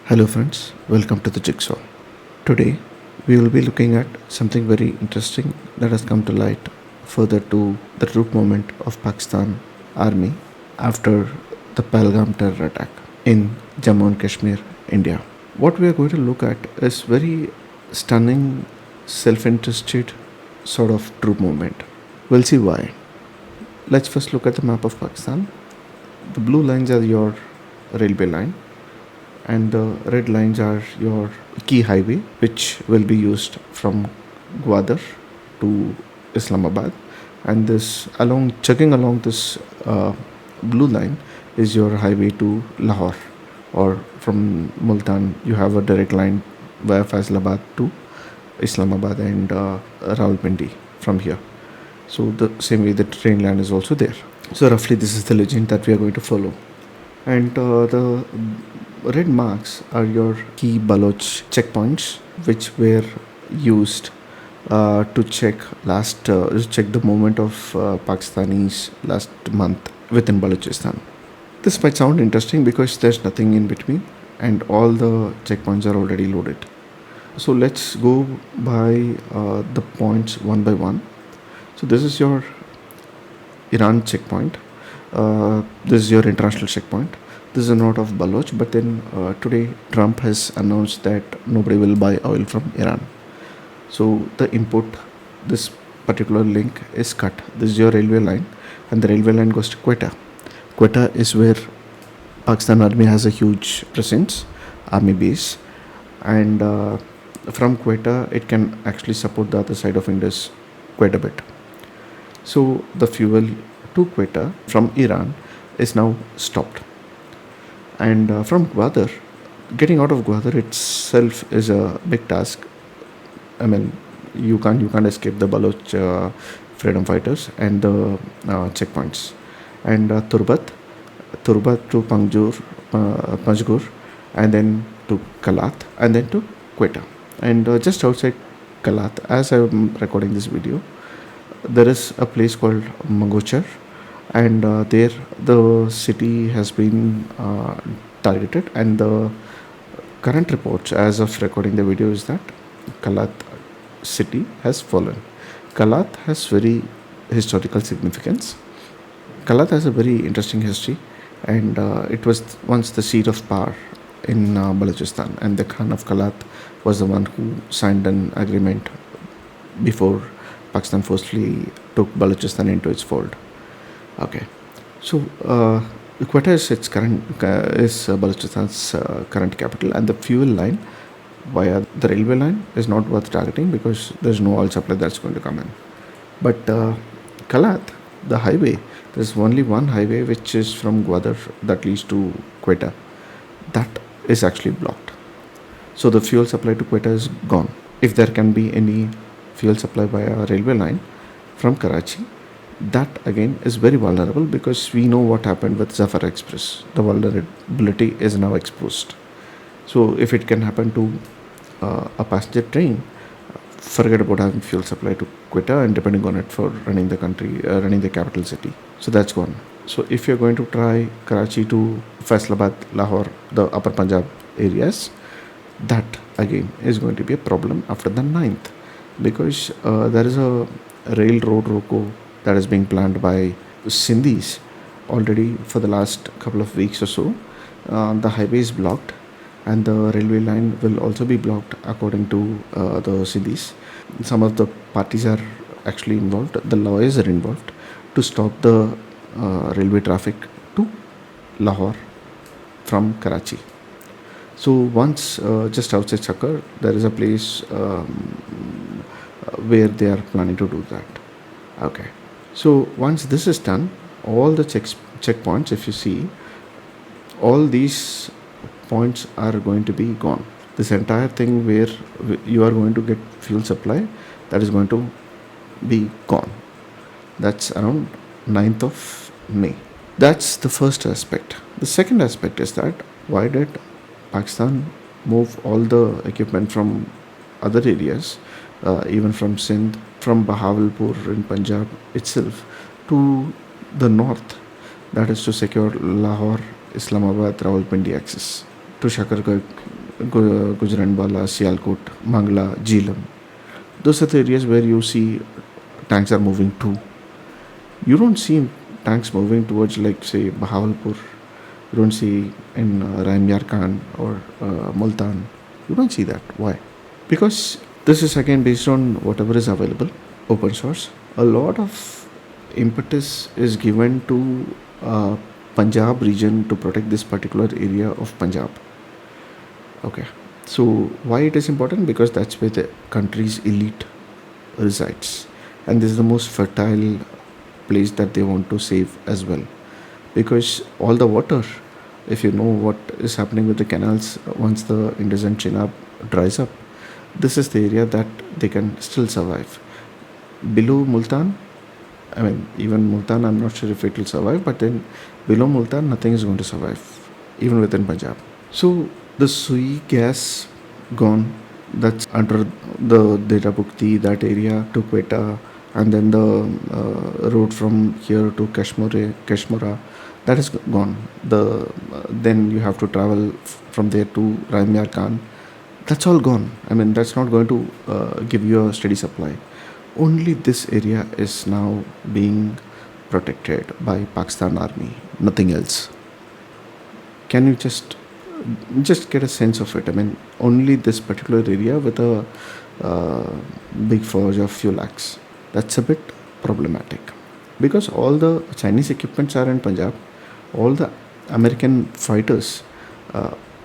Hello friends, welcome to the Jigsaw. Today we will be looking at something very interesting that has come to light further to the troop movement of Pakistan army after the Pahalgam terror attack in Jammu and Kashmir, India. What we are going to look at is very stunning, self-interested sort of troop movement. We'll see why. Let's first look at the map of Pakistan. The blue lines are your railway line and the red lines are your key highway which will be used from Gwadar to Islamabad, and this along chugging along this blue line is your highway to Lahore, or from Multan you have a direct line via Faisalabad to Islamabad and Rawalpindi from here. So the same way the train line is also there. So roughly this is the legend that we are going to follow, and the red marks are your key Baloch checkpoints, which were used to check the movement of Pakistanis last month within Balochistan. This might sound interesting because there's nothing in between, and all the checkpoints are already loaded. So let's go by the points one by one. So this is your Iran checkpoint. This is your international checkpoint. This is a note of Baloch, but then today Trump has announced that nobody will buy oil from Iran. So the input, this particular link is cut. This is your railway line, and the railway line goes to Quetta. Quetta is where Pakistan Army has a huge presence, army base, and from Quetta it can actually support the other side of Indus quite a bit. So the fuel to Quetta from Iran is now stopped, and from Gwadar, getting out of Gwadar itself is a big task. I mean, you can't escape the Baloch freedom fighters and the checkpoints, and Turbat to Panjgur, and then to Kalat, and then to Quetta, and just outside Kalat, as I am recording this video, there is a place called Mangochar, and there the city has been targeted, and the current reports as of recording the video is that Kalat city has fallen. Kalat has very historical significance. Kalat has a very interesting history, and it was once the seat of power in Balochistan, and the Khan of Kalat was the one who signed an agreement before Pakistan forcefully took Balochistan into its fold. Okay, so Quetta is its current is Balochistan's current capital, and the fuel line via the railway line is not worth targeting because there's no oil supply that's going to come in. But Kalat, the highway, there's only one highway which is from Gwadar that leads to Quetta. That is actually blocked. So the fuel supply to Quetta is gone. If there can be any fuel supply via railway line from Karachi, that again is very vulnerable because we know what happened with Zafar Express. The vulnerability is now exposed. So if it can happen to a passenger train, forget about having fuel supply to Quetta and depending on it for running the country, running the capital city. So that's gone. So if you're going to try Karachi to Faisalabad, Lahore, the upper Punjab areas, that again is going to be a problem after the 9th, because there is a railroad roko that is being planned by Sindhis already for the last couple of weeks or so. The highway is blocked, and the railway line will also be blocked according to the Sindhis. Some of the parties are actually involved, the lawyers are involved to stop the railway traffic to Lahore from Karachi. So once just outside Chakkar, there is a place where they are planning to do that. Okay. So once this is done, all the checkpoints, if you see, all these points are going to be gone. This entire thing where you are going to get fuel supply, that is going to be gone. That's around 9th of May. That's the first aspect. The second aspect is that why did Pakistan move all the equipment from other areas, even from Sindh, from Bahawalpur in Punjab itself, to the north, that is to secure Lahore, Islamabad, Rawalpindi access. to Shakargarh, Gujranwala, Sialkot, Mangla, Jhelum. Those are the areas where you see tanks are moving to. You don't see tanks moving towards, like, say, Bahawalpur. You don't see in Raimyar Khan or Multan. You don't see that. Why? Because this is again based on whatever is available, open source. A lot of impetus is given to Punjab region to protect this particular area of Punjab. Okay. So why it is important? Because that's where the country's elite resides, and this is the most fertile place that they want to save as well. Because all the water, if you know what is happening with the canals, once the Indus and Chenab dries up, this is the area that they can still survive. Below Multan, I mean, even Multan, I'm not sure if it will survive, but then below Multan, nothing is going to survive, even within Punjab. So the Sui gas gone, that's under the Dera Bukti, that area to Quetta, and then the road from here to Kashmora, that is gone. Then you have to travel from there to Raimyar Khan. That's all gone. I mean, that's not going to give you a steady supply. Only this area is now being protected by Pakistan army, nothing else. Can you just get a sense of it? I mean, only this particular area with a big force of few lakhs. That's a bit problematic, because all the Chinese equipments are in Punjab. All the American fighters,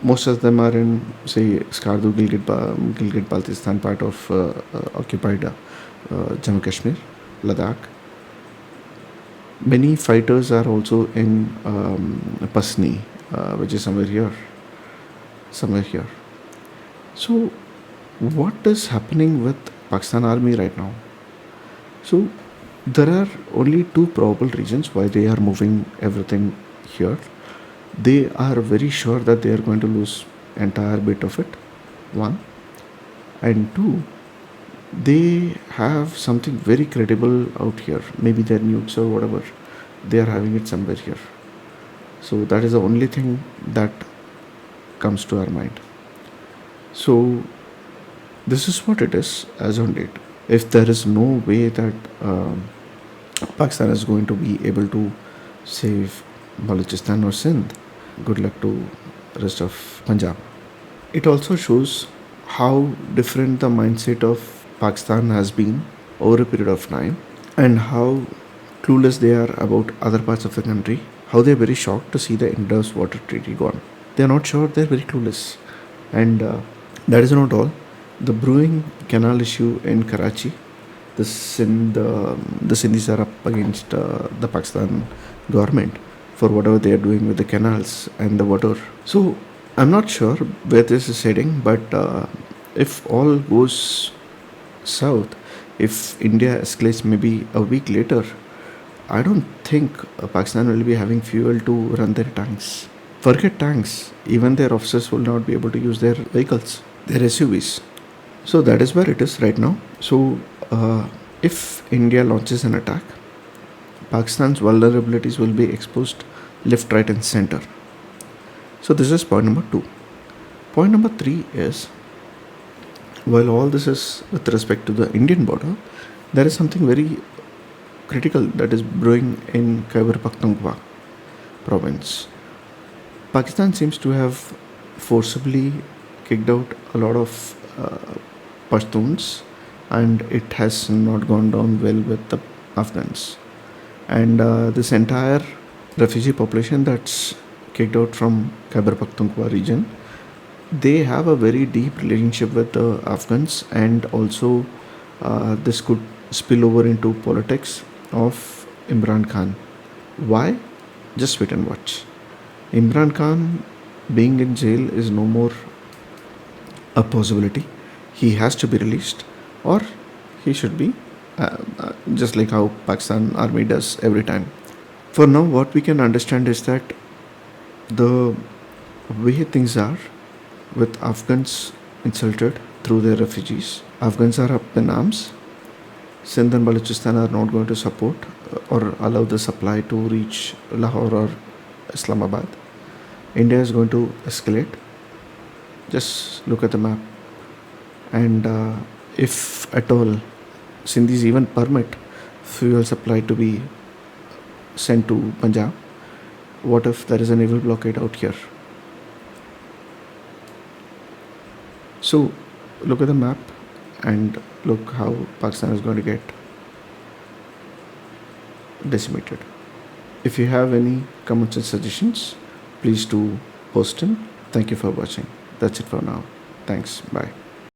most of them are in, say, Skardu, Gilgit Baltistan part of occupied Jammu Kashmir, Ladakh. Many fighters are also in Pasni, which is somewhere here. So, what is happening with Pakistan army right now? So, there are only two probable reasons why they are moving everything here. They are very sure that they are going to lose entire bit of it, one, and two, they have something very credible out here. Maybe their nukes or whatever, they are having it somewhere here. So that is the only thing that comes to our mind. So this is what it is as on date. If there is no way that Pakistan is going to be able to save Balochistan or Sindh, good luck to rest of Punjab. It also shows how different the mindset of Pakistan has been over a period of time, and how clueless they are about other parts of the country, how they are very shocked to see the Indus Water Treaty gone. They are not sure, they are very clueless. And that is not all. The brewing canal issue in Karachi, the Sindhis are up against the Pakistan government for whatever they are doing with the canals and the water. So I'm not sure where this is heading, but if all goes south, if India escalates maybe a week later, I don't think Pakistan will be having fuel to run their tanks. Forget tanks, even their officers will not be able to use their vehicles, their SUVs. So that is where it is right now. So if India launches an attack, Pakistan's vulnerabilities will be exposed left, right, and center. So this is point number 2. Point number 3 is, while all this is with respect to the Indian border, there is something very critical that is brewing in Khyber Pakhtunkhwa province. Pakistan seems to have forcibly kicked out a lot of Pashtuns, and it has not gone down well with the Afghans. And this entire refugee population that's kicked out from Khyber Pakhtunkhwa region, they have a very deep relationship with the Afghans, and also this could spill over into politics of Imran Khan. Why? Just wait and watch. Imran Khan being in jail is no more a possibility. He has to be released, or he should be just like how Pakistan army does every time. For now, what we can understand is that the way things are, with Afghans insulted through their refugees, Afghans are up in arms. Sindh and Balochistan are not going to support or allow the supply to reach Lahore or Islamabad. India is going to escalate, Just look at the map, and if at all Sindhis even permit fuel supply to be sent to Punjab, what if there is a naval blockade out here? So look at the map and look how Pakistan is going to get decimated. If you have any comments and suggestions, please do post them. Thank you for watching. That's it for now. Thanks. Bye.